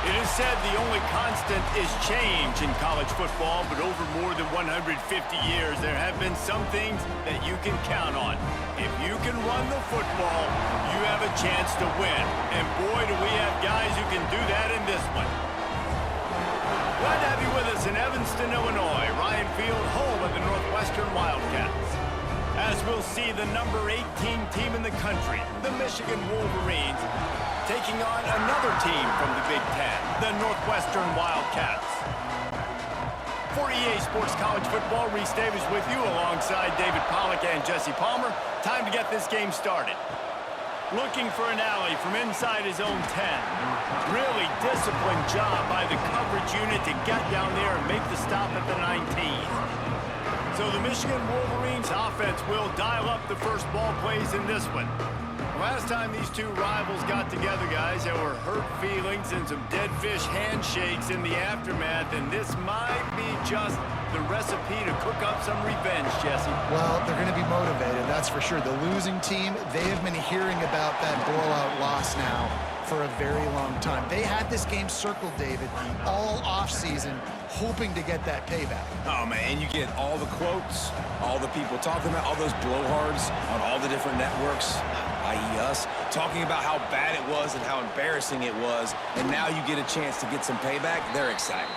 It is said the only constant is change in college football, but over more than 150 years, there have been some things that you can count on. If you can run the football, you have a chance to win. And boy, do we have guys who can do that in this one. Glad to have you with us in Evanston, Illinois. Ryan Field, home of the Northwestern Wildcats. As we'll see the number 18 team in the country, the Michigan Wolverines, taking on another team from the Big Ten, the Northwestern Wildcats. For EA Sports College Football, Reese Davis with you alongside David Pollack and Jesse Palmer. Time to get this game started. Looking for an alley from inside his own 10. Really disciplined job by the coverage unit to get down there and make the stop at the 19. So the Michigan Wolverines offense will dial up the first ball plays in this one. Last time these two rivals got together, guys, there were hurt feelings and some dead fish handshakes in the aftermath, and this might be just the recipe to cook up some revenge, Jesse. Well, they're going to be motivated, that's for sure. The losing team, they have been hearing about that blowout loss now for a very long time. They had this game circled, David, all offseason, hoping to get that payback. Oh, man, and you get all the quotes, all the people talking about, all those blowhards on all the different networks, i.e. us, talking about how bad it was and how embarrassing it was, and now you get a chance to get some payback. They're excited.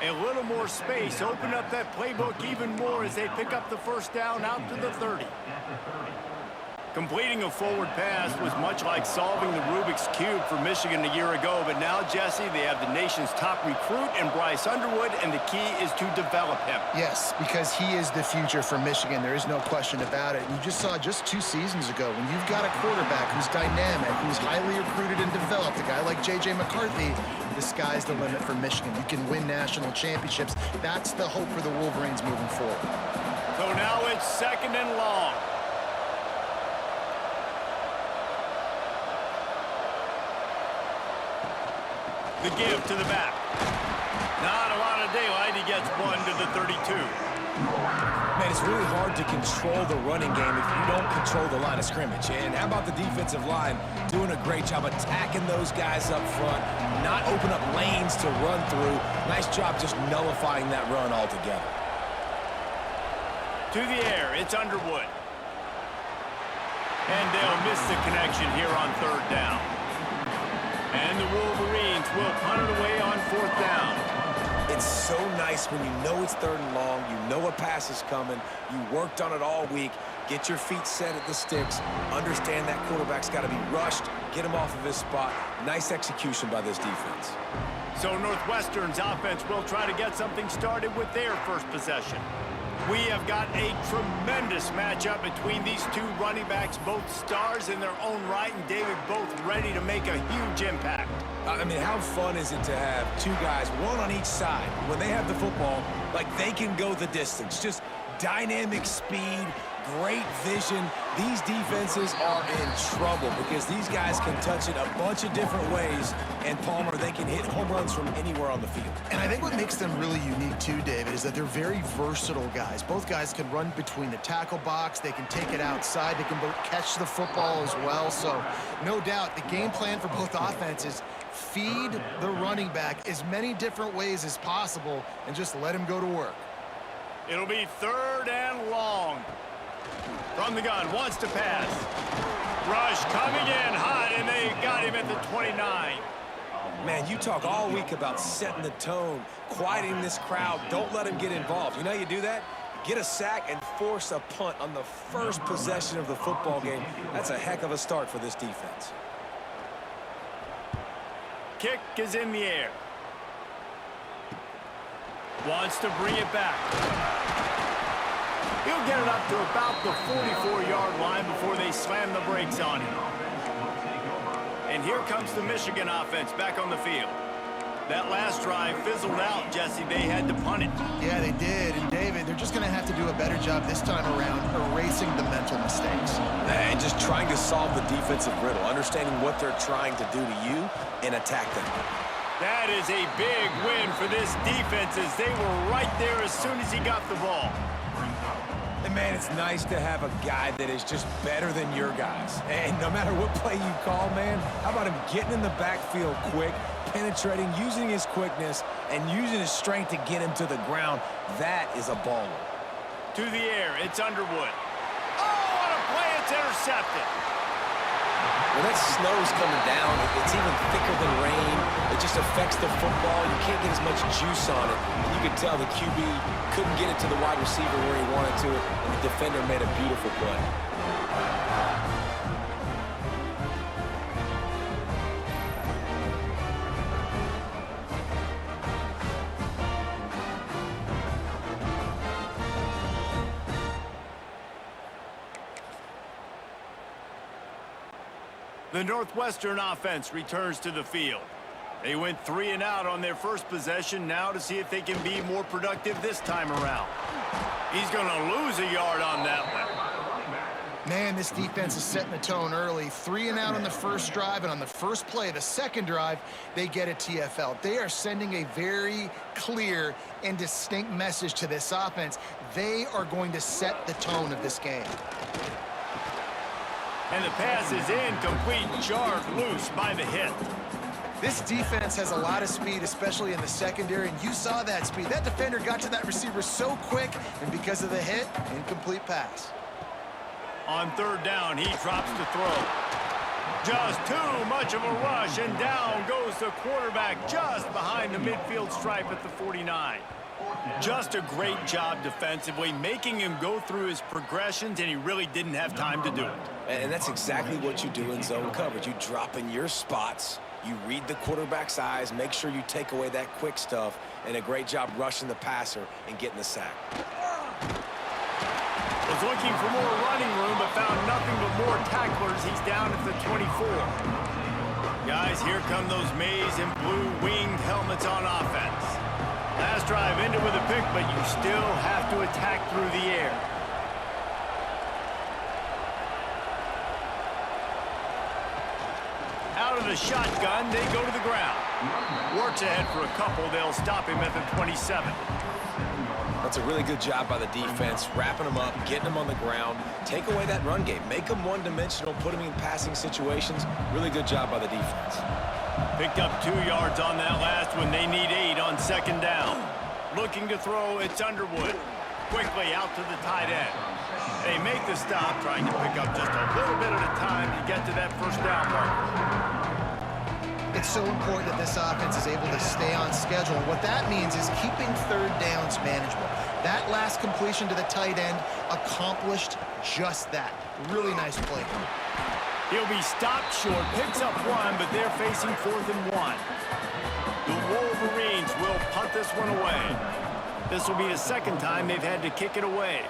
A little more space, open up that playbook even more as they pick up the first down out to the 30. Completing a forward pass was much like solving the Rubik's Cube for Michigan a year ago, but now, Jesse, they have the nation's top recruit in Bryce Underwood, and the key is to develop him. Yes, because he is the future for Michigan. There is no question about it. And you just saw just 2 seasons ago, when you've got a quarterback who's dynamic, who's highly recruited and developed, a guy like J.J. McCarthy, the sky's the limit for Michigan. You can win national championships. That's the hope for the Wolverines moving forward. So now it's 2nd and long. The give to the back. Not a lot of daylight. He gets one to the 32. Man, it's really hard to control the running game if you don't control the line of scrimmage. And how about the defensive line doing a great job attacking those guys up front, not open up lanes to run through. Nice job just nullifying that run altogether. To the air, it's Underwood. And they'll miss the connection here on 3rd down. And the Wolverines will punt it away on 4th down. It's so nice when you know it's 3rd and long, you know a pass is coming, you worked on it all week, get your feet set at the sticks, understand that quarterback's got to be rushed, get him off of his spot. Nice execution by this defense. So Northwestern's offense will try to get something started with their first possession. We have got a tremendous matchup between these two running backs, both stars in their own right, and David, both ready to make a huge impact. I mean, how fun is it to have 2 guys, one on each side, when they have the football, like they can go the distance. Just dynamic speed, great vision. These defenses are in trouble because these guys can touch it a bunch of different ways, and Palmer, they can hit home runs from anywhere on the field. And I think what makes them really unique too, David, is that they're very versatile guys. Both guys can run between the tackle box, they can take it outside, they can both catch the football as well. So no doubt the game plan for both offenses, feed the running back as many different ways as possible and just let him go to work. It'll be 3rd and long. From the gun, wants to pass. Rush coming in hot, and they got him at the 29. Man, you talk all week about setting the tone, quieting this crowd. Don't let them get involved. You know how you do that? Get a sack and force a punt on the first possession of the football game. That's a heck of a start for this defense. Kick is in the air. Wants to bring it back. He'll get it up to about the 44-yard line before they slam the brakes on him. And here comes the Michigan offense back on the field. That last drive fizzled out, Jesse. They had to punt it. Yeah, they did. And, David, they're just going to have to do a better job this time around erasing the mental mistakes. And just trying to solve the defensive riddle, understanding what they're trying to do to you and attack them. That is a big win for this defense as they were right there as soon as he got the ball. And, man, it's nice to have a guy that is just better than your guys. And no matter what play you call, man, how about him getting in the backfield quick, penetrating, using his quickness, and using his strength to get him to the ground. That is a baller. To the air, it's Underwood. Oh, what a play, it's intercepted. When that snow's coming down, it's even thicker than rain. It just affects the football. You can't get as much juice on it. And you can tell the QB couldn't get it to the wide receiver where he wanted to, and the defender made a beautiful play. The Northwestern offense returns to the field. They went 3 and out on their first possession, now to see if they can be more productive this time around. He's going to lose a yard on that one. Man, this defense is setting the tone early. 3 and out on the first drive, and on the first play, the second drive, they get a TFL. They are sending a very clear and distinct message to this offense. They are going to set the tone of this game. And the pass is incomplete, jarred loose by the hit. This defense has a lot of speed, especially in the secondary, and you saw that speed. That defender got to that receiver so quick, and because of the hit, incomplete pass. On third down, he drops to throw. Just too much of a rush, and down goes the quarterback just behind the midfield stripe at the 49. Just a great job defensively, making him go through his progressions, and he really didn't have time to do it. And that's exactly what you do in zone coverage. You drop in your spots, you read the quarterback's eyes, make sure you take away that quick stuff, and a great job rushing the passer and getting the sack. Was looking for more running room, but found nothing but more tacklers. He's down at the 24. Guys, here come those maize and blue winged helmets on offense. Last drive ended with a pick, but you still have to attack through the air. Out of the shotgun, they go to the ground. Works ahead for a couple. They'll stop him at the 27. That's a really good job by the defense, wrapping them up, getting them on the ground, take away that run game, make them one-dimensional, put them in passing situations. Really good job by the defense. Picked up 2 yards on that last one. They need 8 on second down. Looking to throw, it's Underwood. Quickly out to the tight end. They make the stop, trying to pick up just a little bit at a time to get to that first down marker. It's so important that this offense is able to stay on schedule. What that means is keeping third downs manageable. That last completion to the tight end accomplished just that. Really nice play. He'll be stopped short, picks up 1, but they're facing 4th and 1. The Wolverines will punt this one away. This will be the second time they've had to kick it away.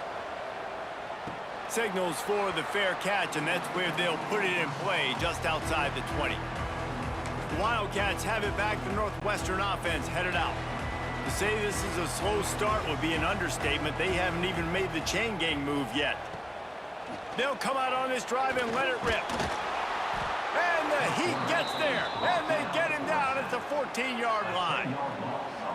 Signals for the fair catch, and that's where they'll put it in play, just outside the 20. The Wildcats have it back. The Northwestern offense headed out. To say this is a slow start would be an understatement. They haven't even made the chain gang move yet. They'll come out on this drive and let it rip. And the Heat gets there, and they get him down at the 14-yard line.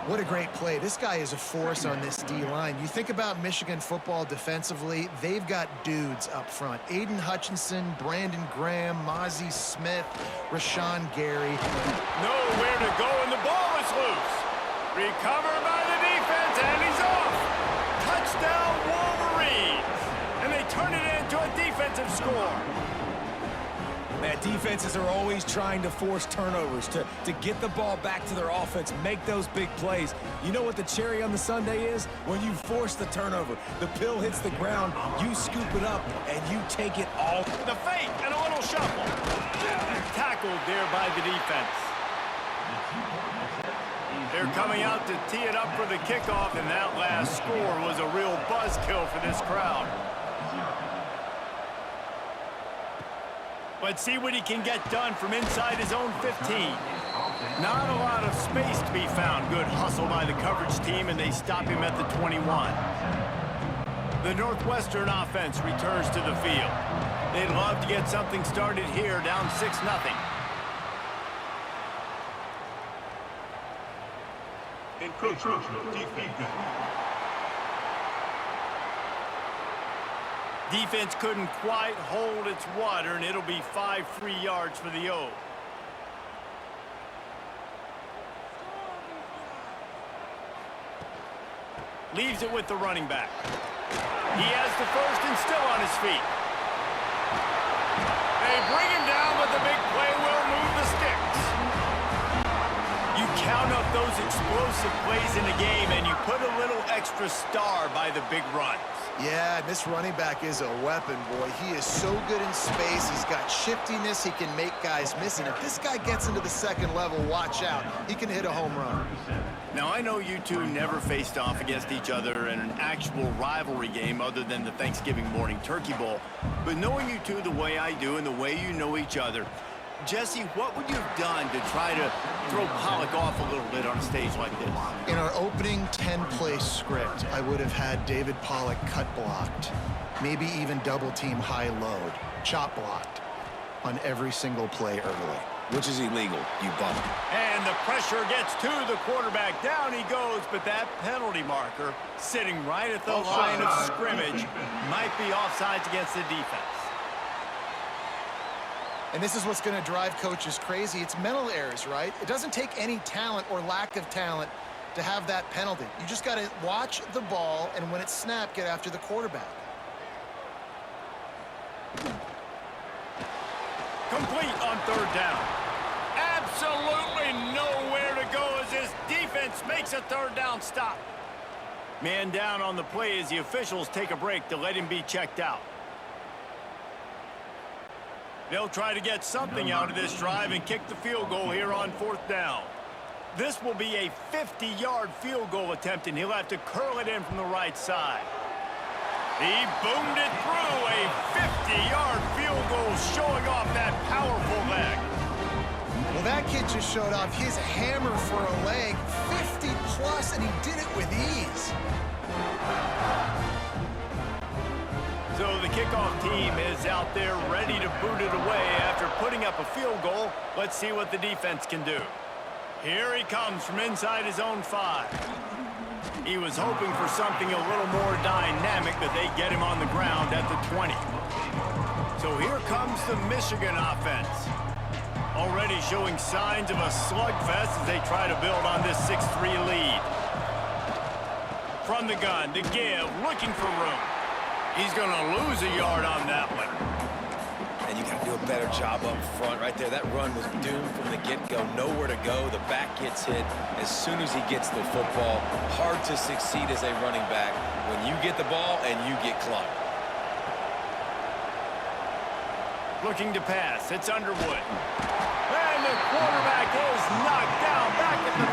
What a great play. This guy is a force on this D-line. You think about Michigan football defensively, they've got dudes up front. Aiden Hutchinson, Brandon Graham, Mozzie Smith, Rashawn Gary. Nowhere to go, and the ball is loose. Recovered by the defense, and he's off. Touchdown, Wolverines. And they turn it into a defensive score. Man, defenses are always trying to force turnovers, to get the ball back to their offense, make those big plays. You know what the cherry on the sundae is? When you force the turnover, the pill hits the ground, you scoop it up, and you take it all. The fake and a little shuffle. Tackled there by the defense. They're coming out to tee it up for the kickoff, and that last score was a real buzzkill for this crowd. Let's see what he can get done from inside his own 15. Not a lot of space to be found. Good hustle by the coverage team, and they stop him at the 21. The Northwestern offense returns to the field. They'd love to get something started here, down 6-0. Defense couldn't quite hold its water, and it'll be 5 free yards for the O. Leaves it with the running back. He has the first and still on his feet. They bring him down, but the big play will move the sticks. You count up those explosive plays in the game, and you put a little extra star by the big runs. Yeah, this running back is a weapon, boy. He is so good in space. He's got shiftiness. He can make guys miss. And if this guy gets into the second level, watch out. He can hit a home run. Now, I know you two never faced off against each other in an actual rivalry game other than the Thanksgiving morning Turkey Bowl. But knowing you two the way I do and the way you know each other, Jesse, what would you have done to try to throw Pollock off a little bit on a stage like this? In our opening 10-play script, I would have had David Pollock cut blocked, maybe even double-team high-load, chop blocked on every single play early. Which is illegal, you bum. And the pressure gets to the quarterback. Down he goes, but that penalty marker sitting right at the line of scrimmage might be offsides against the defense. And this is what's going to drive coaches crazy. It's mental errors, right? It doesn't take any talent or lack of talent to have that penalty. You just got to watch the ball, and when it's snapped, get after the quarterback. Complete on third down. Absolutely nowhere to go as this defense makes a third down stop. Man down on the play as the officials take a break to let him be checked out. They'll try to get something out of this drive and kick the field goal here on fourth down. This will be a 50-yard field goal attempt, and he'll have to curl it in from the right side. He boomed it through. A 50-yard field goal showing off that powerful leg. Well, that kid just showed off his hammer for a leg, 50-plus, and he did it with ease. So the kickoff team is out there ready to boot it away after putting up a field goal. Let's see what the defense can do. Here he comes from inside his own 5. He was hoping for something a little more dynamic, but they get him on the ground at the 20. So here comes the Michigan offense. Already showing signs of a slugfest as they try to build on this 6-3 lead. From the gun to give, looking for room. He's going to lose a yard on that one. And you got to do a better job up front right there. That run was doomed from the get-go. Nowhere to go. The back gets hit as soon as he gets the football. Hard to succeed as a running back when you get the ball and you get clubbed. Looking to pass. It's Underwood. And the quarterback is knocked down back at the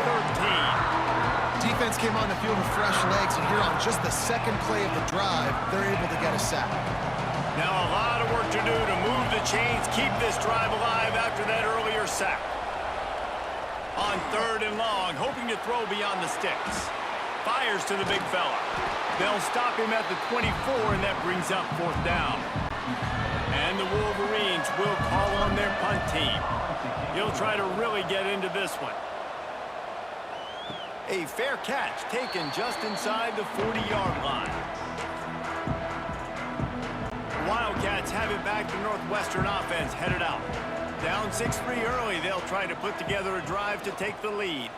13. Defense came on the field with fresh legs, and here on just the second play of the drive, they're able to get a sack. Now a lot of work to do to move the chains, keep this drive alive after that earlier sack. On third and long, hoping to throw beyond the sticks. Fires to the big fella. They'll stop him at the 24, and that brings up fourth down. And the Wolverines will call on their punt team. He'll try to really get into this one. A fair catch taken just inside the 40-yard line. Wildcats have it back to Northwestern offense headed out. Down 6-3 early, they'll try to put together a drive to take the lead.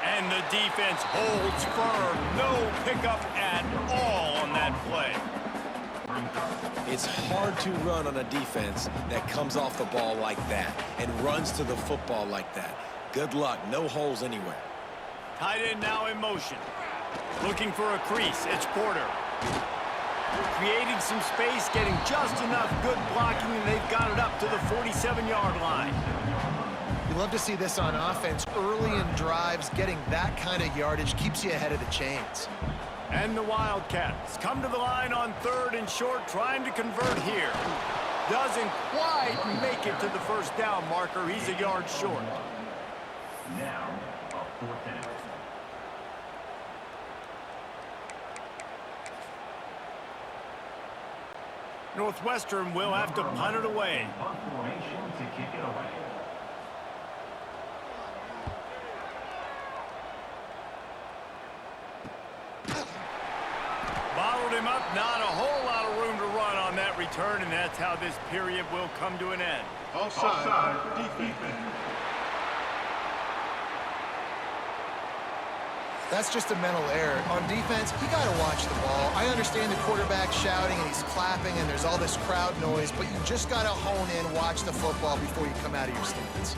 And the defense holds firm. No pickup at all on that play. It's hard to run on a defense that comes off the ball like that and runs to the football like that. Good luck. No holes anywhere. Tight end now in motion. Looking for a crease. It's Porter. Creating some space, getting just enough good blocking, and they've got it up to the 47-yard line. You love to see this on offense. Early in drives, getting that kind of yardage keeps you ahead of the chains. And the Wildcats come to the line on third and short, trying to convert here. Doesn't quite make it to the first down marker. He's a yard short. Now, a 4th down. Northwestern will have to punt it away. Punt formation to kick it away. Bottled him up, not a whole lot of room to run on that return, and that's how this period will come to an end. Offside for defense. That's just a mental error. On defense, you got to watch the ball. I understand the quarterback shouting and he's clapping and there's all this crowd noise, but you just got to hone in, watch the football before you come out of your stance.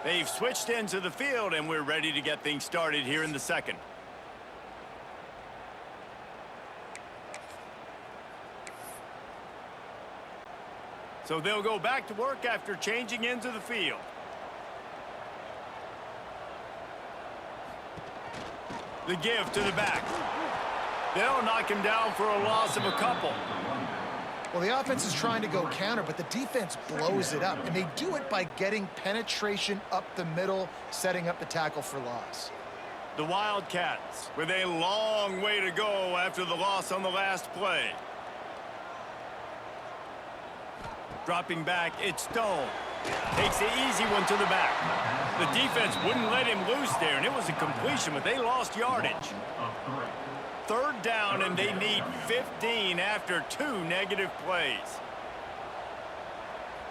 They've switched into the field, and we're ready to get things started here in the second. So they'll go back to work after changing into the field. The give to the back. They'll knock him down for a loss of a couple. Well, the offense is trying to go counter, but the defense blows it up, and they do it by getting penetration up the middle, setting up the tackle for loss. The Wildcats with a long way to go after the loss on the last play. Dropping back, it's Stone. Takes the easy one to the back. The defense wouldn't let him loose there, and it was a completion, but they lost yardage. Third down, and they need 15 after 2 negative plays.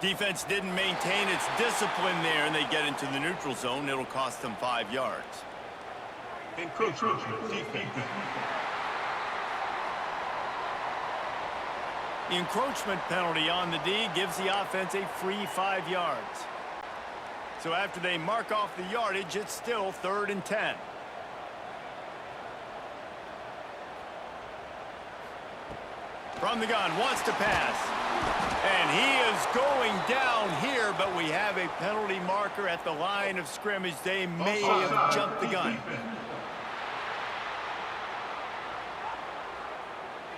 Defense didn't maintain its discipline there, and they get into the neutral zone. It'll cost them 5 yards. Encroachment defense. The encroachment penalty on the D gives the offense a free 5 yards. So after they mark off the yardage, it's still 3rd and 10. From the gun, wants to pass. And he is going down here, but we have a penalty marker at the line of scrimmage. They may have jumped the gun.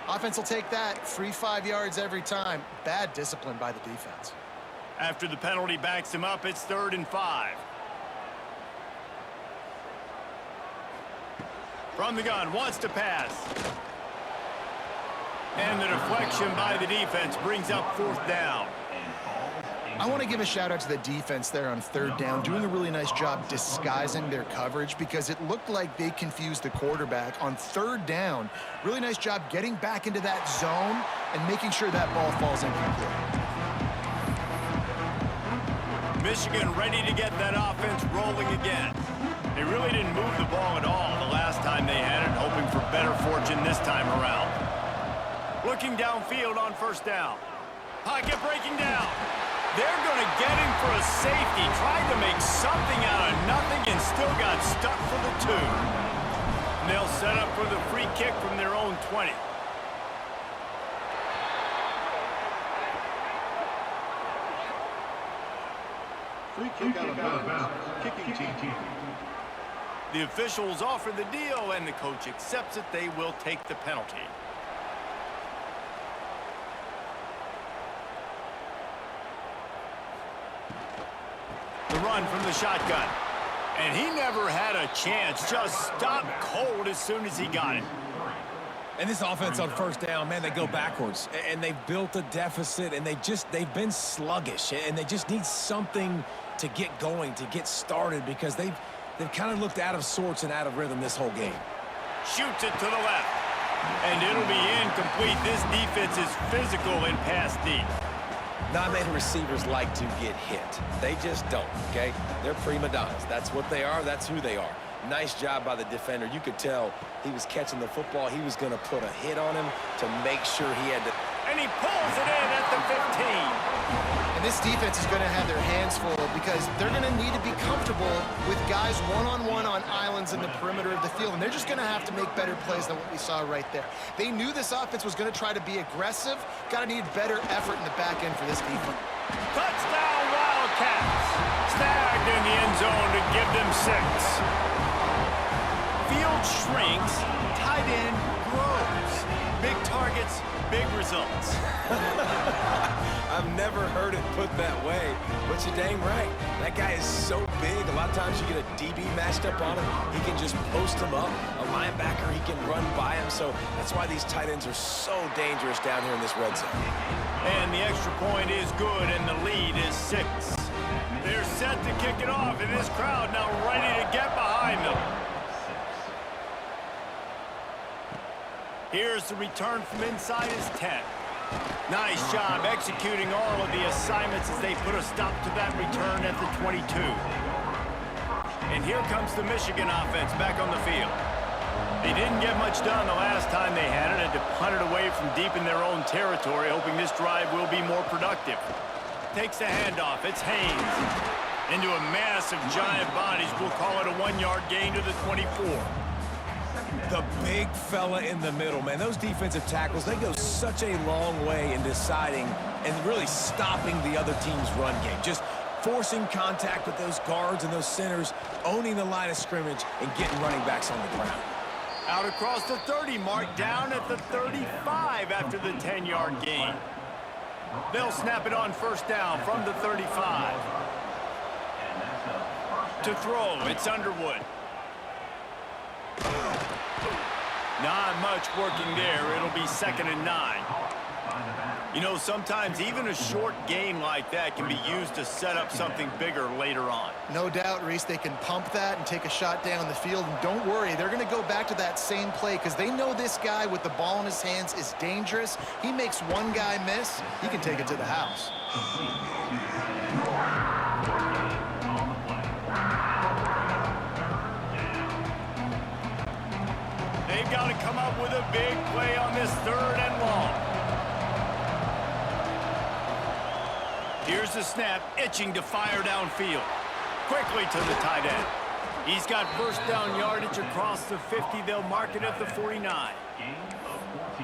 Offense will take that. Free 5 yards every time. Bad discipline by the defense. After the penalty backs him up, it's 3rd and 5. From the gun, wants to pass. And the deflection by the defense brings up 4th down. I want to give a shout out to the defense there on 3rd down, doing a really nice job disguising their coverage because it looked like they confused the quarterback on 3rd down. Really nice job getting back into that zone and making sure that ball falls incomplete. Michigan ready to get that offense rolling again. They really didn't move the ball at all the last time they had it, hoping for better fortune this time around. Looking downfield on 1st down. Pocket breaking down. They're going to get him for a safety. Tried to make something out of nothing and still got stuck for the 2. And they'll set up for the free kick from their own 20. Free kick out of bounds. Kicking team. The officials offer the deal, and the coach accepts it. They will take the penalty. The run from the shotgun. And he never had a chance. Just stopped cold as soon as he got it. And this offense on 1st down, man, they go backwards. And they've built a deficit, and they've been sluggish. And they just need something to get going, to get started, because they've kind of looked out of sorts and out of rhythm this whole game. Shoots it to the left. And it'll be incomplete. This defense is physical and pass deep. Not many receivers like to get hit. They just don't, okay? They're prima donnas. That's what they are. That's who they are. Nice job by the defender. You could tell he was catching the football. He was going to put a hit on him to make sure he had to. And he pulls it in at the 15. And this defense is going to have their hands full because they're going to need to be comfortable with guys one-on-one on islands in the perimeter of the field. And they're just going to have to make better plays than what we saw right there. They knew this offense was going to try to be aggressive. Got to need better effort in the back end for this defense. Touchdown Wildcats. Snagged in the end zone to give them 6. Field shrinks, tight end grows. Big targets, big results. I've never heard it put that way, but you're dang right. That guy is so big. A lot of times you get a DB matched up on him. He can just post him up. A linebacker, he can run by him. So that's why these tight ends are so dangerous down here in this red zone. And the extra point is good, and the lead is 6. They're set to kick it off, and this crowd now ready to get behind them. Here's the return from inside his 10. Nice job executing all of the assignments as they put a stop to that return at the 22. And here comes the Michigan offense back on the field. They didn't get much done the last time they had it. Had to punt it away from deep in their own territory, hoping this drive will be more productive. Takes the handoff. It's Haynes. Into a mass of giant bodies. We'll call it a 1-yard gain to the 24. The big fella in the middle, man. Those defensive tackles, they go such a long way in deciding and really stopping the other team's run game. Just forcing contact with those guards and those centers, owning the line of scrimmage, and getting running backs on the ground. Out across the 30 mark, down at the 35 after the 10-yard gain. They'll snap it on first down from the 35. To throw, it's Underwood. Not much working there. It'll be 2nd and 9. You know, sometimes even a short gain like that can be used to set up something bigger later on. No doubt, Reese, they can pump that and take a shot down the field. And don't worry, they're going to go back to that same play because they know this guy with the ball in his hands is dangerous. He makes one guy miss, he can take it to the house. They've got to come up with a big play on this 3rd and long. Here's the snap, itching to fire downfield. Quickly to the tight end. He's got first down yardage across the 50. They'll mark it at the 49.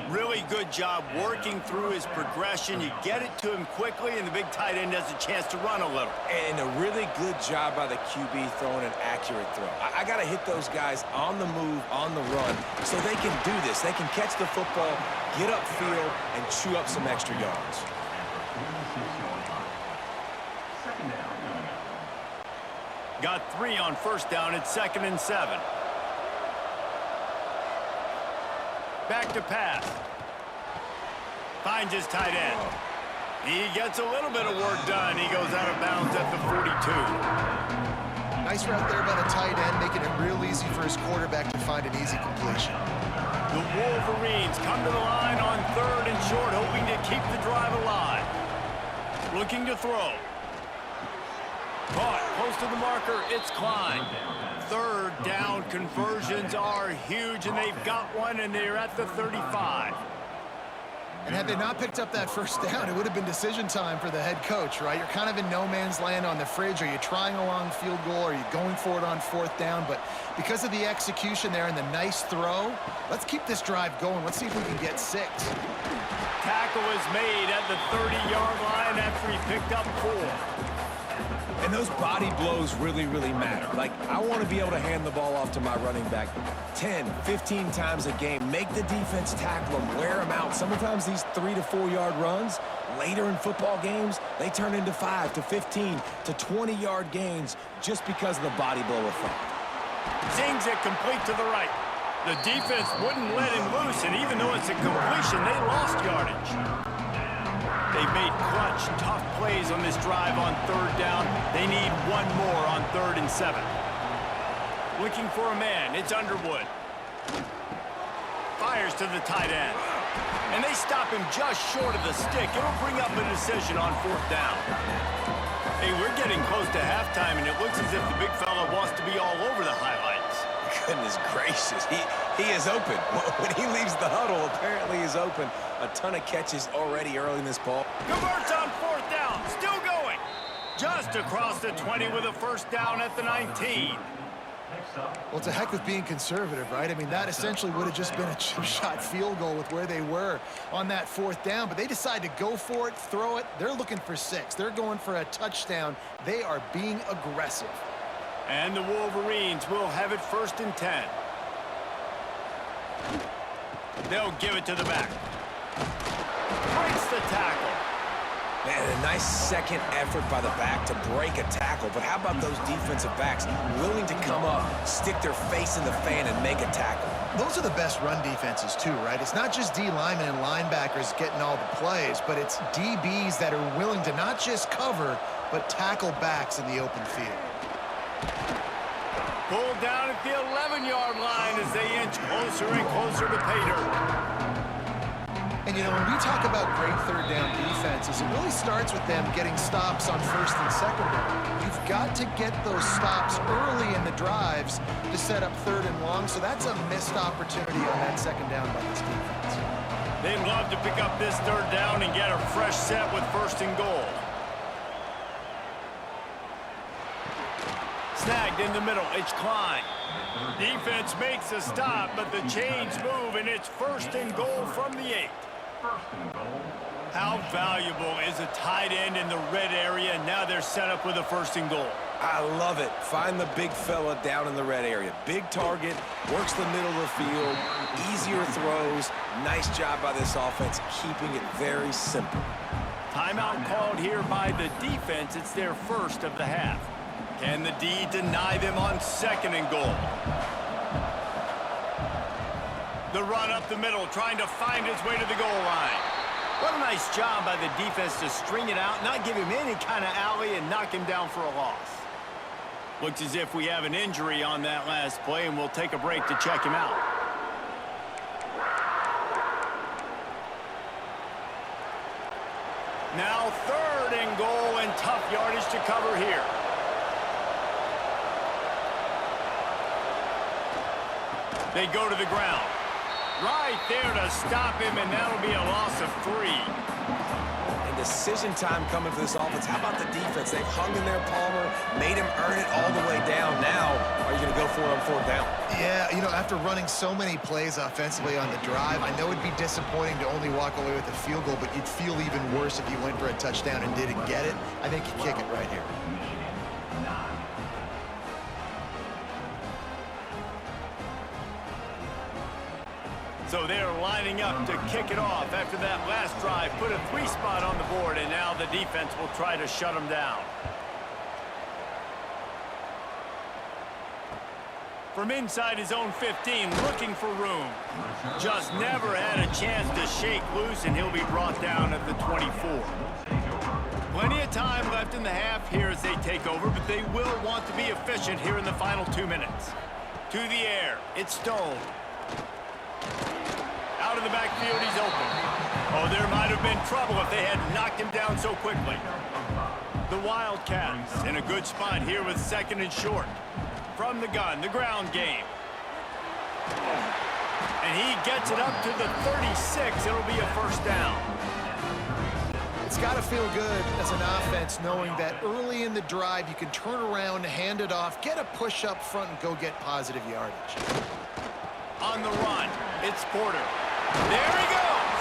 Really good job working through his progression. You get it to him quickly, and the big tight end has a chance to run a little. And a really good job by the QB throwing an accurate throw. I got to hit those guys on the move, on the run, so they can do this. They can catch the football, get upfield, and chew up some extra yards. Got 3 on first down. It's 2nd and 7. Back to pass. Finds his tight end. He gets a little bit of work done. He goes out of bounds at the 42. Nice route there by the tight end, making it real easy for his quarterback to find an easy completion. The Wolverines come to the line on 3rd and short, hoping to keep the drive alive. Looking to throw. Caught close to the marker. It's Klein. 3rd down conversions are huge, and they've got one, and they're at the 35. And had they not picked up that first down, it would have been decision time for the head coach, right? You're kind of in no man's land on the fridge. Are you trying a long field goal? Are you going for it on 4th down? But because of the execution there and the nice throw, let's keep this drive going. Let's see if we can get 6. Tackle is made at the 30-yard line after he picked up 4. And those body blows really, really matter. Like, I want to be able to hand the ball off to my running back 10, 15 times a game. Make the defense tackle them, wear them out. Sometimes these 3 to 4 yard runs, later in football games, they turn into 5 to 15 to 20-yard gains just because of the body blow effect. Zings it complete to the right. The defense wouldn't let him loose, and even though it's a completion, they lost yardage. They've made clutch, tough plays on this drive on 3rd down. They need one more on 3rd and 7. Looking for a man. It's Underwood. Fires to the tight end. And they stop him just short of the stick. It'll bring up a decision on 4th down. Hey, we're getting close to halftime, and it looks as if the big fella wants to be all over the highlights. Goodness gracious, he is open. When he leaves the huddle, apparently he's open. A ton of catches already early in this ball. Converts on 4th down, still going. Just across the 20 with a first down at the 19. Well, it's a heck of being conservative, right? I mean, that essentially would have just been a chip shot field goal with where they were on that 4th down, but they decide to go for it, throw it. They're looking for 6. They're going for a touchdown. They are being aggressive. And the Wolverines will have it 1st and 10. They'll give it to the back. Breaks the tackle. Man, a nice second effort by the back to break a tackle. But how about those defensive backs willing to come up, stick their face in the fan, and make a tackle? Those are the best run defenses too, right? It's not just D linemen and linebackers getting all the plays, but it's DBs that are willing to not just cover, but tackle backs in the open field. Pulled down at the 11-yard line as they inch closer and closer to pay dirt. And, you know, when we talk about great third down defenses, it really starts with them getting stops on first and second down. You've got to get those stops early in the drives to set up third and long, so that's a missed opportunity on that second down by this defense. They'd love to pick up this third down and get a fresh set with first and goal. Snagged in the middle, it's Klein. Defense makes a stop, but the chains move, and it's first and goal from the 8. How valuable is a tight end in the red area, and now they're set up with a first and goal. I love it. Find the big fella down in the red area. Big target, works the middle of the field, easier throws. Nice job by this offense, keeping it very simple. Timeout called here by the defense. It's their first of the half. Can the D deny them on second and goal? The run up the middle, trying to find his way to the goal line. What a nice job by the defense to string it out, not give him any kind of alley, and knock him down for a loss. Looks as if we have an injury on that last play, and we'll take a break to check him out. Now third and goal, and tough yardage to cover here. They go to the ground. Right there to stop him, and that'll be a loss of 3. And decision time coming for this offense. How about the defense? They've hung in there, Palmer, made him earn it all the way down. Now, are you going to go for it on fourth down? Yeah, you know, after running so many plays offensively on the drive, I know it'd be disappointing to only walk away with a field goal, but you'd feel even worse if you went for a touchdown and didn't get it. I think you kick it right here. So they're lining up to kick it off after that last drive. Put a 3 spot on the board, and now the defense will try to shut them down. From inside his own 15, looking for room. Just never had a chance to shake loose, and he'll be brought down at the 24. Plenty of time left in the half here as they take over, but they will want to be efficient here in the final 2 minutes. To the air, it's Stone. Out of the backfield, he's open. Oh, there might have been trouble if they had knocked him down so quickly. The Wildcats in a good spot here with second and short. From the gun, the ground game. And he gets it up to the 36. It'll be a first down. It's got to feel good as an offense knowing that early in the drive you can turn around, hand it off, get a push up front, and go get positive yardage. On the run, it's Porter. There he goes.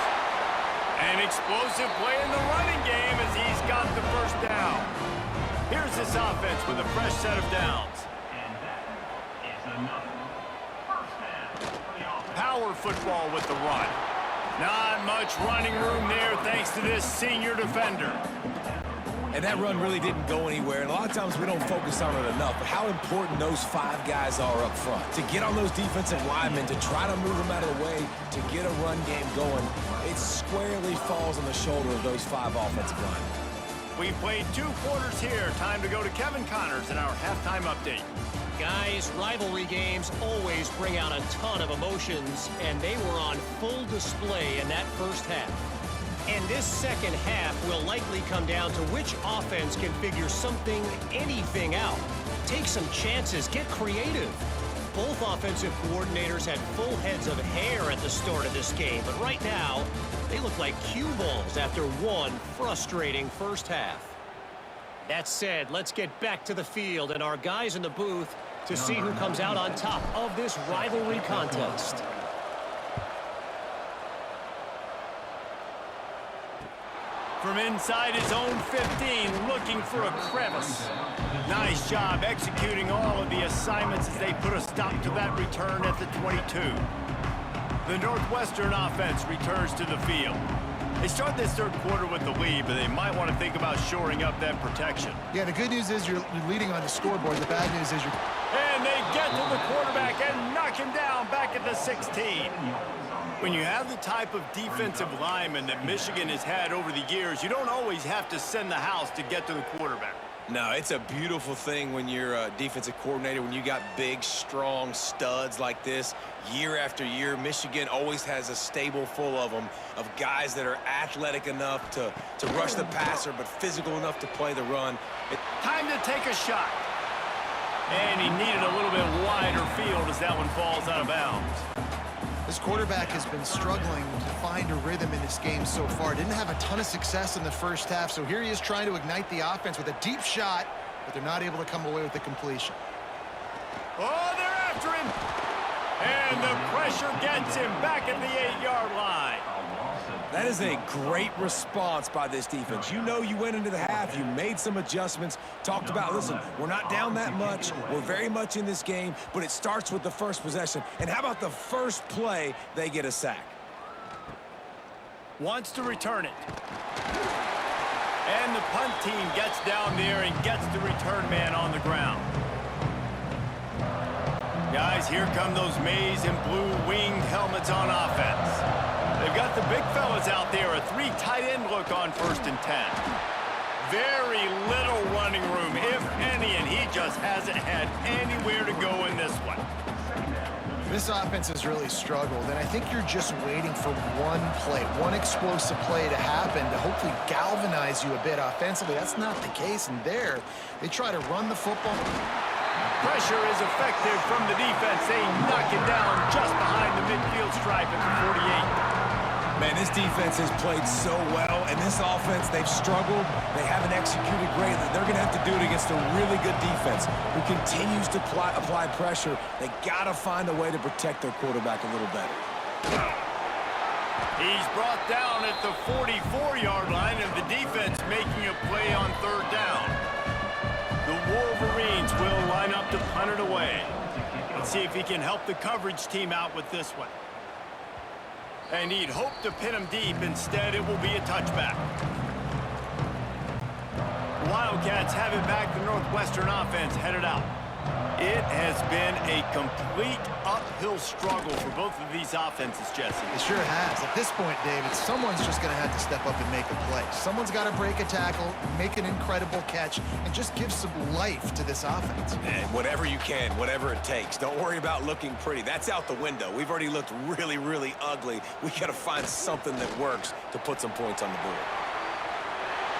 An explosive play in the running game as he's got the first down. Here's this offense with a fresh set of downs. And that is another first down for the offense. Power football with the run. Not much running room there thanks to this senior defender. And that run really didn't go anywhere. And a lot of times we don't focus on it enough. But how important those 5 guys are up front. To get on those defensive linemen, to try to move them out of the way, to get a run game going, it squarely falls on the shoulder of those 5 offensive linemen. We've played 2 quarters here. Time to go to Kevin Connors in our halftime update. Guys, rivalry games always bring out a ton of emotions, and they were on full display in that first half. And this second half will likely come down to which offense can figure something, anything out. Take some chances, get creative. Both offensive coordinators had full heads of hair at the start of this game, but right now, they look like cue balls after one frustrating first half. That said, let's get back to the field and our guys in the booth to see who comes out on top of this rivalry contest. From inside his own 15, looking for a crevice. Nice job executing all of the assignments as they put a stop to that return at the 22. The Northwestern offense returns to the field. They start this third quarter with the lead, but they might want to think about shoring up that protection. Yeah, the good news is you're leading on the scoreboard. The bad news is you're... And they get to the quarterback and knock him down back at the 16. When you have the type of defensive lineman that Michigan has had over the years, you don't always have to send the house to get to the quarterback. No, it's a beautiful thing when you're a defensive coordinator, when you got big, strong studs like this. Year after year, Michigan always has a stable full of them, of guys that are athletic enough to rush the passer, but physical enough to play the run. Time to take a shot. And he needed a little bit wider field as that one falls out of bounds. This quarterback has been struggling to find a rhythm in this game so far. Didn't have a ton of success in the first half, so here he is trying to ignite the offense with a deep shot, but they're not able to come away with the completion. Oh, they're after him. And the pressure gets him back at the 8-yard line. That is a great response by this defense. You know you went into the half, you made some adjustments, talked about, listen, we're not down that much, we're very much in this game, but it starts with the first possession. And how about the first play, they get a sack? Wants to return it. And the punt team gets down there and gets the return man on the ground. Guys, here come those maize and blue winged helmets on offense. They've got the big fellas out there, a 3 tight end look on 1st and 10. Very little running room, if any, and he just hasn't had anywhere to go in this one. This offense has really struggled, and I think you're just waiting for one play, one explosive play to happen to hopefully galvanize you a bit offensively. That's not the case, and there, they try to run the football. Pressure is effective from the defense. They knock it down just behind the midfield stripe at the 48. Man, this defense has played so well, and this offense, they've struggled. They haven't executed greatly. They're going to have to do it against a really good defense who continues to apply pressure. They got to find a way to protect their quarterback a little better. He's brought down at the 44-yard line, and the defense making a play on 3rd down. The Wolverines will line up to punt it away. Let's see if he can help the coverage team out with this one. And he'd hoped to pin him deep. Instead, it will be a touchback. The Wildcats have it back. The Northwestern offense headed out. It has been a complete uphill struggle for both of these offenses, Jesse. It sure has. At this point, David, someone's just going to have to step up and make a play. Someone's got to break a tackle, make an incredible catch, and just give some life to this offense. And whatever you can, whatever it takes. Don't worry about looking pretty. That's out the window. We've already looked really, really ugly. We got to find something that works to put some points on the board.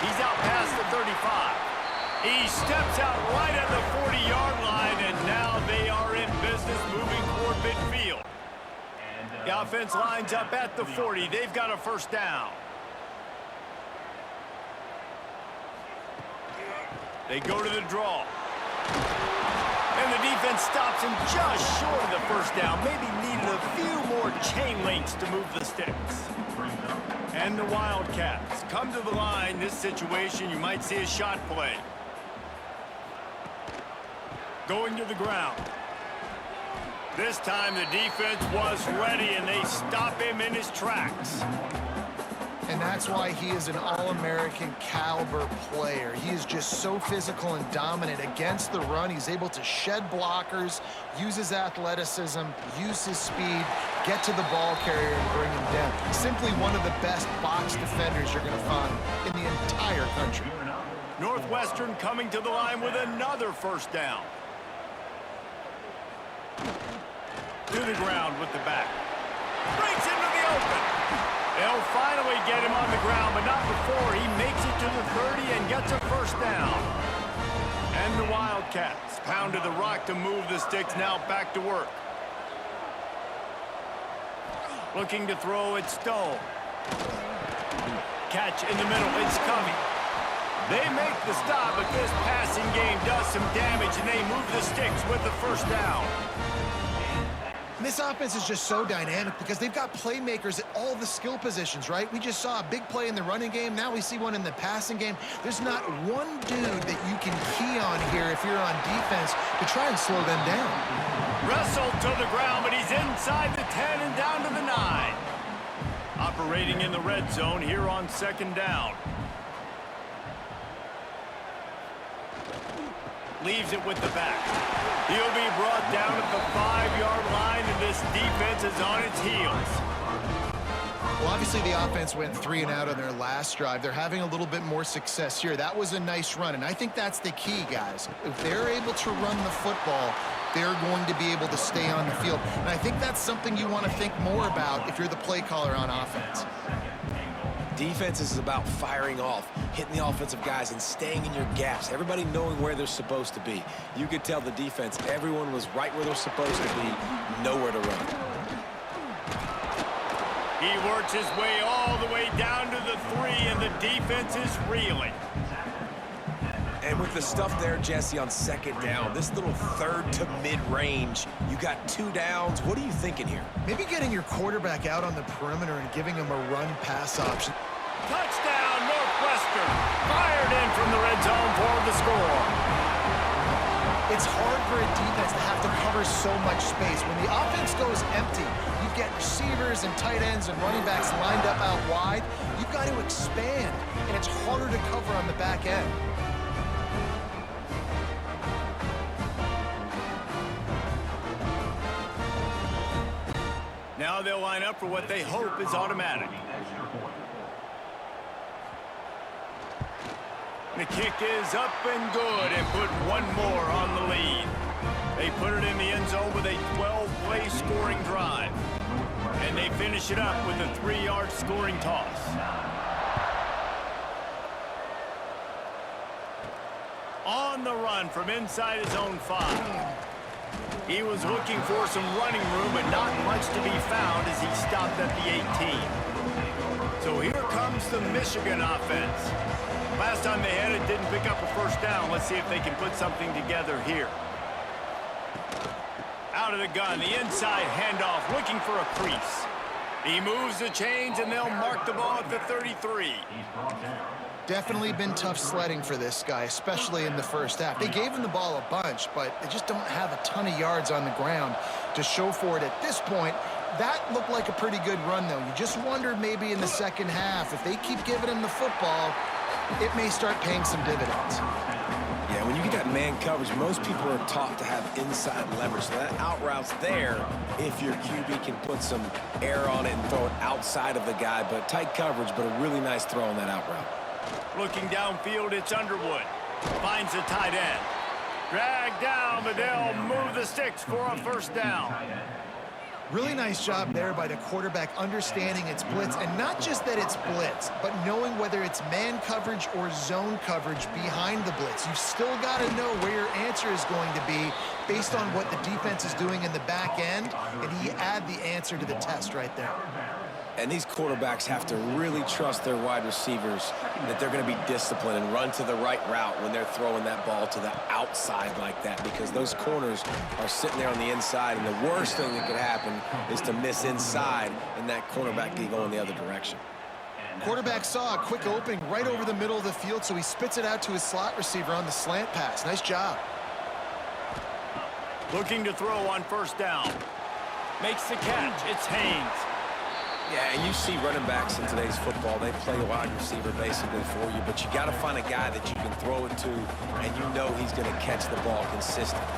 He's out past the 35. He steps out right at the 40-yard line, and now they are in business moving toward midfield. The offense lines up at the 40. They've got a 1st down. They go to the draw. And the defense stops him just short of the 1st down. Maybe needed a few more chain links to move the sticks. And the Wildcats come to the line. This situation, you might see a shot play. Going to the ground. This time the defense was ready, and they stop him in his tracks. And that's why he is an All-American caliber player. He is just so physical and dominant against the run. He's able to shed blockers, use his athleticism, use his speed, get to the ball carrier and bring him down. Simply one of the best box defenders you're going to find in the entire country. Northwestern coming to the line with another 1st down. To the ground with the back. Breaks into the open. They'll finally get him on the ground, but not before he makes it to the 30 and gets a 1st down. And the Wildcats pounded the rock to move the sticks, now back to work. Looking to throw it, Stone. Catch in the middle, it's coming. They make the stop, but this passing game does some damage, and they move the sticks with the 1st down. This offense is just so dynamic because they've got playmakers at all the skill positions, right? We just saw a big play in the running game. Now we see one in the passing game. There's not one dude that you can key on here if you're on defense to try and slow them down. Wrestled to the ground, but he's inside the 10 and down to the 9. Operating in the red zone here on 2nd down. Leaves it with the back. He'll be brought down at the 5-yard line, and this defense is on its heels. Well, obviously the offense went 3 and out on their last drive. They're having a little bit more success here. That was a nice run, and I think that's the key, guys. If they're able to run the football, they're going to be able to stay on the field. And I think that's something you want to think more about if you're the play caller on offense. Defense is about firing off, hitting the offensive guys, and staying in your gaps. Everybody knowing where they're supposed to be. You could tell the defense, everyone was right where they're supposed to be, nowhere to run. He works his way all the way down to the 3, and the defense is reeling. And with the stuff there, Jesse, on second down, this little third to mid-range, you got 2 downs. What are you thinking here? Maybe getting your quarterback out on the perimeter and giving him a run-pass option. Touchdown, Northwestern. Fired in from the red zone for the score. It's hard for a defense to have to cover so much space. When the offense goes empty, you get receivers and tight ends and running backs lined up out wide. You've got to expand, and it's harder to cover on the back end. Now they'll line up for what they hope is automatic. The kick is up and good, and put one more on the lead. They put it in the end zone with a 12-play scoring drive. And they finish it up with a 3-yard scoring toss. On the run from inside his own 5. He was looking for some running room, but not much to be found as he stopped at the 18. So here comes the Michigan offense. Last time they had it, didn't pick up a first down. Let's see if they can put something together here. Out of the gun, the inside handoff, looking for a crease. He moves the chains, and they'll mark the ball at the 33. Definitely been tough sledding for this guy, especially in the first half. They gave him the ball a bunch, but they just don't have a ton of yards on the ground to show for it at this point. That looked like a pretty good run, though. You just wondered maybe in the second half, if they keep giving him the football, it may start paying some dividends. Yeah, when you get that man coverage, most people are taught to have inside leverage. So that out route's there if your QB can put some air on it and throw it outside of the guy. But tight coverage, but a really nice throw on that out route. Looking downfield, it's Underwood. Finds the tight end. Dragged down, but they'll move the sticks for a first down. Really nice job there by the quarterback understanding it's blitz, and not just that it's blitz, but knowing whether it's man coverage or zone coverage behind the blitz. You've still got to know where your answer is going to be based on what the defense is doing in the back end, and he add the answer to the test right there. And these quarterbacks have to really trust their wide receivers that they're going to be disciplined and run to the right route when they're throwing that ball to the outside like that, because those corners are sitting there on the inside, and the worst thing that could happen is to miss inside and that cornerback can go in the other direction. Quarterback saw a quick opening right over the middle of the field, so he spits it out to his slot receiver on the slant pass. Nice job. Looking to throw on first down. Makes the catch. It's Haynes. Yeah, and you see running backs in today's football, they play a wide receiver basically for you, but you got to find a guy that you can throw it to, and you know he's going to catch the ball consistently.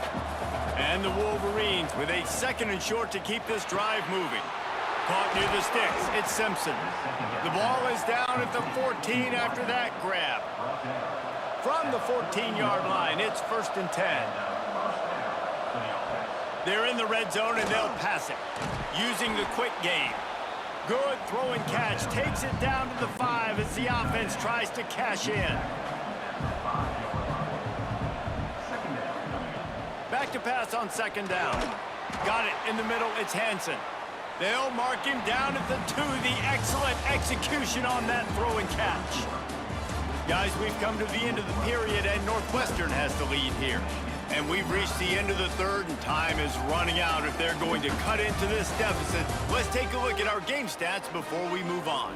And the Wolverines with a 2nd and short to keep this drive moving. Caught near the sticks. It's Simpson. The ball is down at the 14 after that grab. From the 14-yard line, it's 1st and 10. They're in the red zone, and they'll pass it, using the quick game. Good throw and catch. Takes it down to the 5 as the offense tries to cash in. Back to pass on 2nd down. Got it in the middle. It's Hansen. They'll mark him down at the 2. The excellent execution on that throw and catch. Guys, we've come to the end of the period, and Northwestern has the lead here. And we've reached the end of the 3rd, and time is running out if they're going to cut into this deficit. Let's take a look at our game stats before we move on.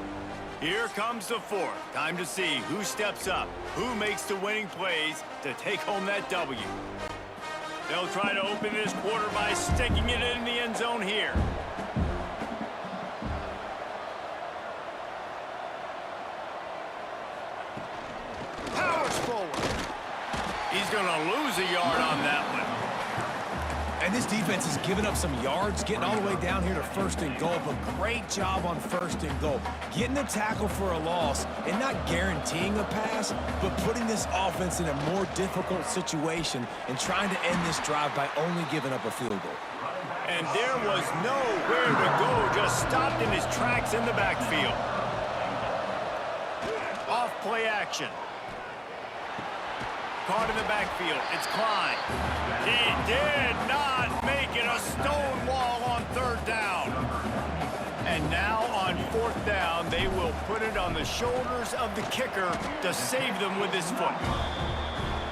Here comes the 4th. Time to see who steps up, who makes the winning plays to take home that W. They'll try to open this quarter by sticking it in the end zone here. Powers forward. He's going to lose a yard on that one. And this defense has given up some yards, getting all the way down here to 1st and goal, but great job on 1st and goal. Getting the tackle for a loss and not guaranteeing a pass, but putting this offense in a more difficult situation and trying to end this drive by only giving up a field goal. And there was nowhere to go, just stopped in his tracks in the backfield. Off play action. Caught in the backfield. It's Klein. He did not make it a stone wall on 3rd down. And now on 4th down, they will put it on the shoulders of the kicker to save them with his foot.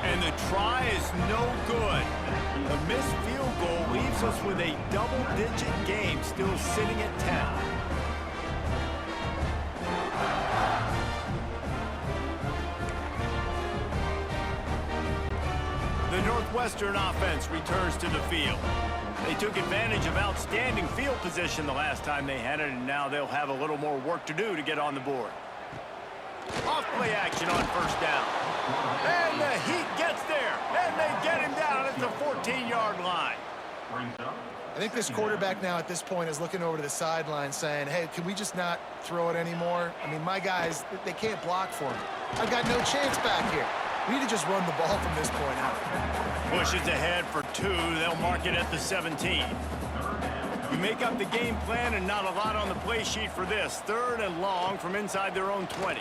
And the try is no good. The missed field goal leaves us with a double-digit game still sitting at 10. The Northwestern offense returns to the field. They took advantage of outstanding field position the last time they had it, and now they'll have a little more work to do to get on the board. Off play action on 1st down. And the Heat gets there, and they get him down at the 14-yard line. I think this quarterback now at this point is looking over to the sideline saying, hey, can we just not throw it anymore? I mean, my guys, they can't block for me. I've got no chance back here. We need to just run the ball from this point out. Pushes ahead for 2. They'll mark it at the 17. You make up the game plan and not a lot on the play sheet for this. 3rd and long from inside their own 20.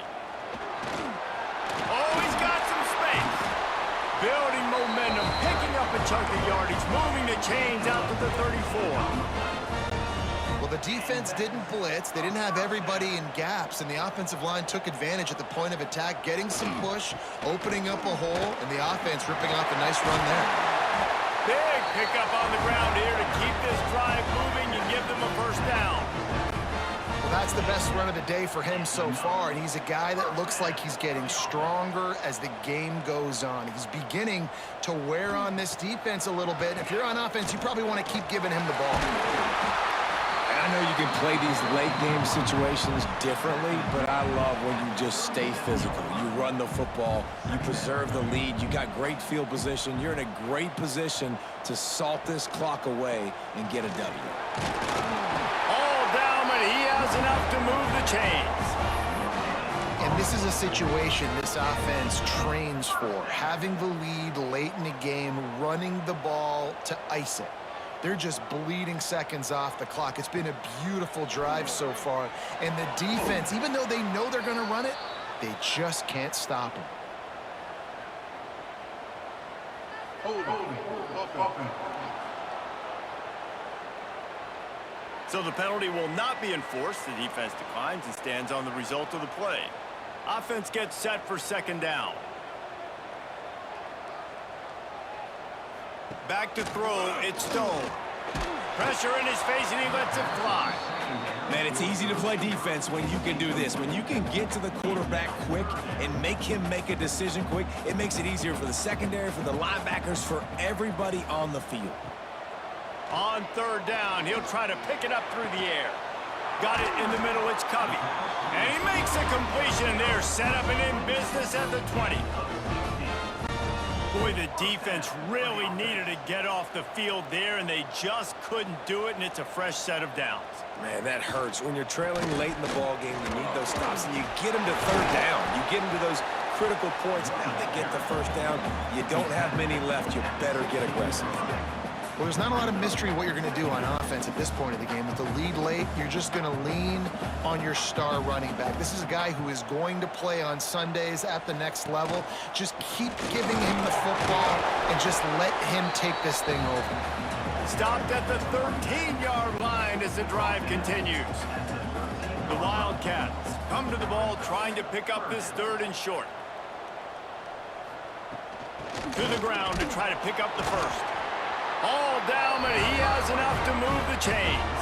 Oh, he's got some space. Building momentum, picking up a chunk of yardage, moving the chains out to the 34. Well, the defense didn't blitz. They didn't have everybody in gaps, and the offensive line took advantage at the point of attack, getting some push, opening up a hole, and the offense ripping off a nice run there. Big pickup on the ground here to keep this drive moving and give them a 1st down. Well, that's the best run of the day for him so far, and he's a guy that looks like he's getting stronger as the game goes on. He's beginning to wear on this defense a little bit. If you're on offense, you probably want to keep giving him the ball. I know you can play these late game situations differently, but I love when you just stay physical. You run the football, you preserve the lead, you got great field position, you're in a great position to salt this clock away and get a W. All down, but he has enough to move the chains. And this is a situation this offense trains for, having the lead late in the game, running the ball to ice it. They're just bleeding seconds off the clock. It's been a beautiful drive so far. And the defense, even though they know they're going to run it, they just can't stop them. So the penalty will not be enforced. The defense declines and stands on the result of the play. Offense gets set for 2nd down. Back to throw, it's Stone. Pressure in his face, and he lets it fly. Man, it's easy to play defense when you can do this. When you can get to the quarterback quick and make him make a decision quick, it makes it easier for the secondary, for the linebackers, for everybody on the field. On 3rd down, he'll try to pick it up through the air. Got it in the middle, it's Covey. And he makes a completion there, set up and in business at the 20. Boy, the defense really needed to get off the field there, and they just couldn't do it, and it's a fresh set of downs. Man, that hurts. When you're trailing late in the ball game, you need those stops, and you get them to 3rd down. You get them to those critical points. Now they get the 1st down. You don't have many left. You better get aggressive. Well, there's not a lot of mystery what you're going to do on offense at this point of the game. With the lead late, you're just going to lean on your star running back. This is a guy who is going to play on Sundays at the next level. Just keep giving him the football and just let him take this thing over. Stopped at the 13-yard line as the drive continues. The Wildcats come to the ball trying to pick up this 3rd and short. To the ground to try to pick up the 1st. All down, but he has enough to move the chains.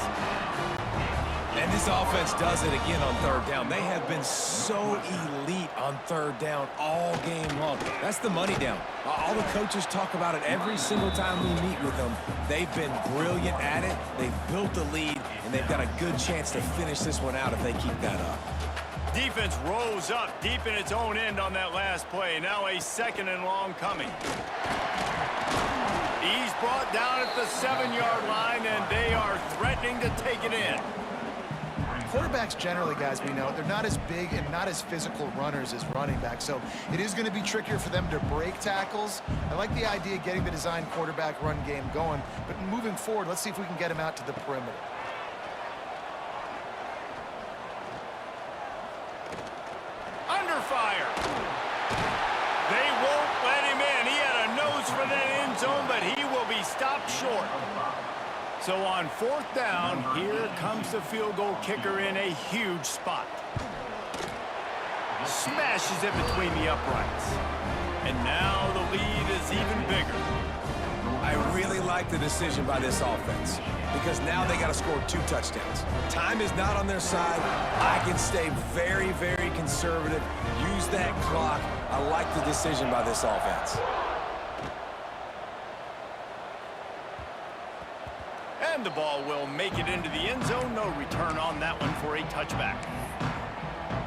And this offense does it again on 3rd down. They have been so elite on 3rd down all game long. That's the money down. All the coaches talk about it every single time we meet with them. They've been brilliant at it. They've built the lead, and they've got a good chance to finish this one out if they keep that up. Defense rose up deep in its own end on that last play. Now a 2nd and long coming. He's brought down at the 7-yard line, and they are threatening to take it in. Quarterbacks generally, guys, we know, they're not as big and not as physical runners as running backs, so it is going to be trickier for them to break tackles. I like the idea of getting the design quarterback run game going, but moving forward, let's see if we can get him out to the perimeter. Under fire. They won't let him in. He had a nose for that end zone, but he will be stopped short. So on 4th down, here comes the field goal kicker in a huge spot. Smashes it between the uprights. And now the lead is even bigger. I really like the decision by this offense because now they got to score 2 touchdowns. Time is not on their side. I can stay very, very conservative. Use that clock. I like the decision by this offense. And the ball will make it into the end zone. No return on that one for a touchback.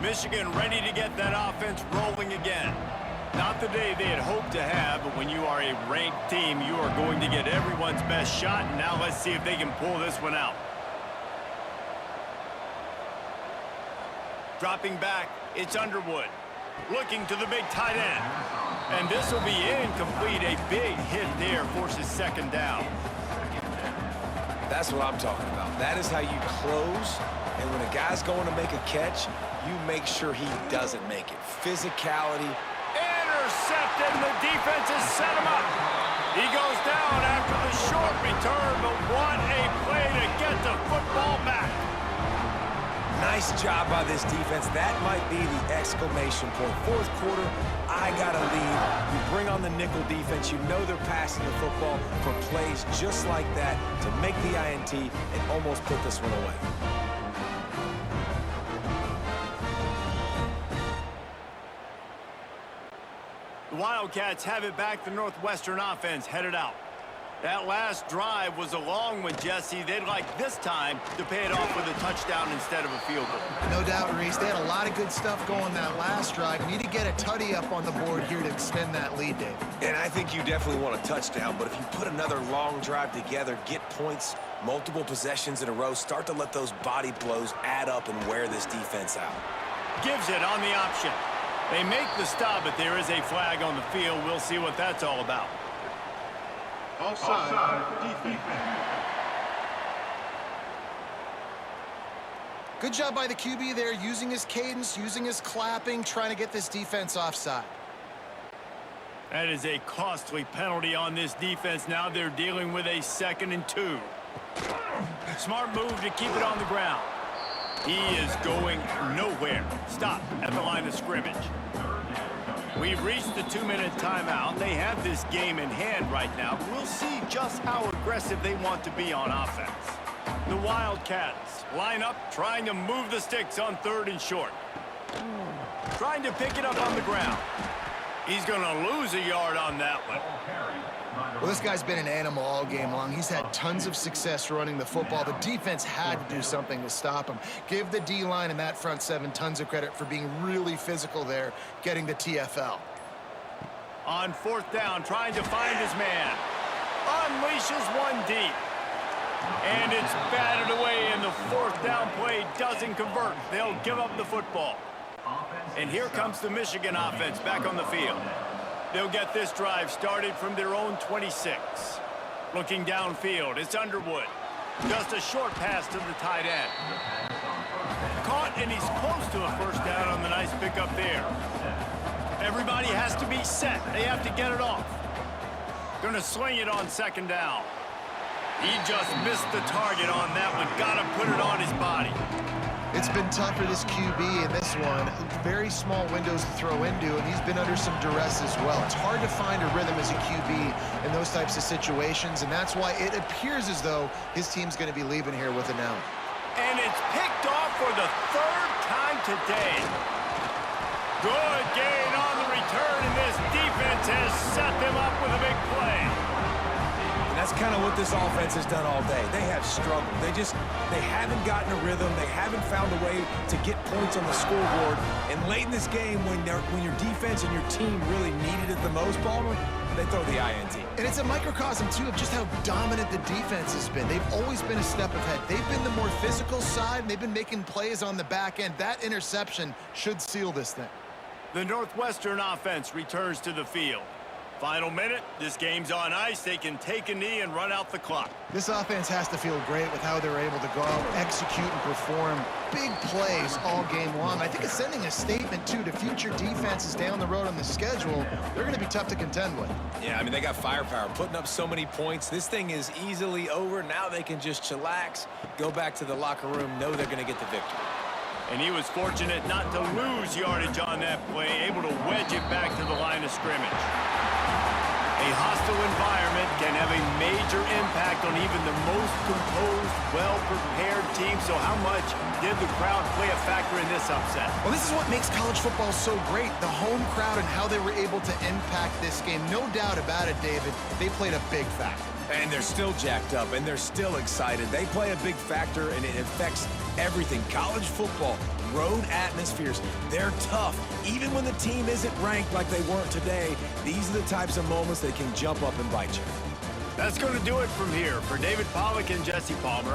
Michigan ready to get that offense rolling again. Not the day they had hoped to have, but when you are a ranked team, you are going to get everyone's best shot. And now let's see if they can pull this one out. Dropping back, it's Underwood. Looking to the big tight end. And this will be incomplete. A big hit there forces 2nd down. That's what I'm talking about. That is how you close. And when a guy's going to make a catch, you make sure he doesn't make it. Physicality. Intercepted, and the defense has set him up. He goes down after the short return, but what a play to get the football back. Nice job by this defense. That might be the exclamation point. 4th quarter, I got a lead. You bring on the nickel defense. You know they're passing the football for plays just like that to make the INT and almost put this one away. The Wildcats have it back. The Northwestern offense headed out. That last drive was a long one, Jesse. They'd like this time to pay it off with a touchdown instead of a field goal. No doubt, Reese. They had a lot of good stuff going that last drive. Need to get a tutty up on the board here to extend that lead, Dave. And I think you definitely want a touchdown, but if you put another long drive together, get points, multiple possessions in a row, start to let those body blows add up and wear this defense out. Gives it on the option. They make the stop, but there is a flag on the field. We'll see what that's all about. Offside, defense. Good job by the QB there, using his cadence, using his clapping, trying to get this defense offside. That is a costly penalty on this defense. Now they're dealing with a 2nd and 2. Smart move to keep it on the ground. He is going nowhere. Stop at the line of scrimmage. We've reached the 2-minute timeout. They have this game in hand right now. We'll see just how aggressive they want to be on offense. The Wildcats line up, trying to move the sticks on 3rd and short. Trying to pick it up on the ground. He's going to lose a yard on that one. Well, this guy's been an animal all game long. He's had tons of success running the football. The defense had to do something to stop him. Give the D-line and that front 7 tons of credit for being really physical there, getting the TFL. On 4th down, trying to find his man. Unleashes one deep. And it's batted away, and the 4th down play doesn't convert. They'll give up the football. And here comes the Michigan offense back on the field. They'll get this drive started from their own 26. Looking downfield, it's Underwood. Just a short pass to the tight end. Caught, and he's close to a 1st down on the nice pickup there. Everybody has to be set. They have to get it off. Gonna sling it on 2nd down. He just missed the target on that one. Gotta put it on his body. It's been tough for this QB in this one. Very small windows to throw into, and he's been under some duress as well. It's hard to find a rhythm as a QB in those types of situations, and that's why it appears as though his team's going to be leaving here with an out. And it's picked off for the 3rd time today. Good gain on the return, and this defense has set them up with a big play. that's kind of what this offense has done all day. They have struggled. They haven't gotten a rhythm. They haven't found a way to get points on the scoreboard. And late in this game, when your defense and your team really needed it the most, Palmer, they throw the INT. And it's a microcosm, too, of just how dominant the defense has been. They've always been a step ahead. They've been the more physical side, and they've been making plays on the back end. That interception should seal this thing. The Northwestern offense returns to the field. Final minute, this game's on ice. They can take a knee and run out the clock. This offense has to feel great with how they're able to go out, execute, and perform big plays all game long. I think it's sending a statement, too, to future defenses down the road on the schedule. They're going to be tough to contend with. Yeah, I mean, they got firepower, putting up so many points. This thing is easily over. Now they can just chillax, go back to the locker room, know they're going to get the victory. And he was fortunate not to lose yardage on that play, able to wedge it back to the line of scrimmage. A hostile environment can have a major impact on even the most composed, well-prepared team. So how much did the crowd play a factor in this upset? Well, this is what makes college football so great, the home crowd and how they were able to impact this game. No doubt about it, David, they played a big factor. And they're still jacked up, and they're still excited. They play a big factor, and it affects everything. College football, road atmospheres, they're tough. Even when the team isn't ranked like they weren't today, these are the types of moments that can jump up and bite you. That's going to do it from here. For David Pollack and Jesse Palmer,